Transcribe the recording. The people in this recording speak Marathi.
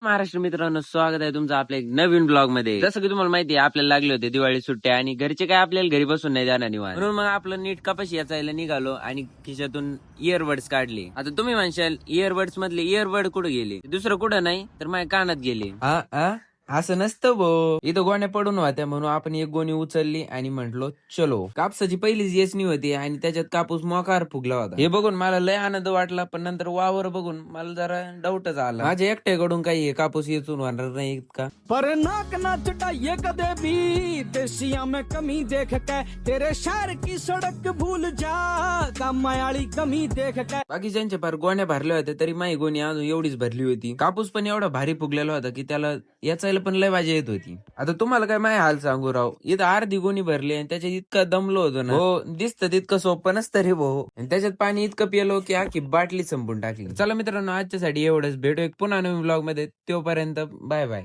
महाराष्ट्र मित्रांनो, स्वागत आहे तुमचं आपल्या एक नवीन ब्लॉग मध्ये. जसं की तुम्हाला माहिती आहे, आपल्याला लागले होते दिवाळी सुट्ट्या आणि घरचे काय आपल्याला घरी बसून नाही जाणार निवांत. म्हणून मग आपलं नीट कपाशी याचायला निघालो आणि खिशातून इयरबड्स काढले. आता तुम्ही म्हणशाल इयरबड्स मधले इयरबड कुठे गेले? दुसरं कुठं नाही तर माझ्या कानात गेले. असं नसतं भो, इथं गोण्या पडून होत्या म्हणून आपण एक गोणी उचलली आणि म्हंटलो चलो. कापसाची पहिलीच येसणी होती आणि त्याच्यात कापूस मोकार फुगला होता. हे बघून मला लय आनंद वाटला, पण नंतर वावर बघून मला जरा डाऊटच आला. माझ्या एकट्याकडून काही हे कापूस येचून होणार नाही का? पर नाक ना चटाइए कदे भी देसिया में कमी देख के तेरे शहर की सड़क भूल जा कामायाली कमी देख के. बाकीच्यांच्या पार गोण्या भरल्या होत्या तरी माही गोणी अजून एवढीच भरली होती. कापूस पण एवढा भारी फुगलेला होता की त्याला याचायला पण लय मजा येत होती. आता तुम्हाला काय माय हाल सांगू राव, इथं अर्धी गोणी भरली आणि त्याच्यात इतकं दमलो होतो ना. हो, दिसतं तितकं सोपं नसतं रे भाऊ. आणि त्याच्यात पाणी इतकं पिलो की आखी बाटली संपून टाकली. चला मित्रांनो, आजच्यासाठी एवढंच. भेटू एक पुन्हा नवीन ब्लॉग मध्ये. तोपर्यंत बाय बाय.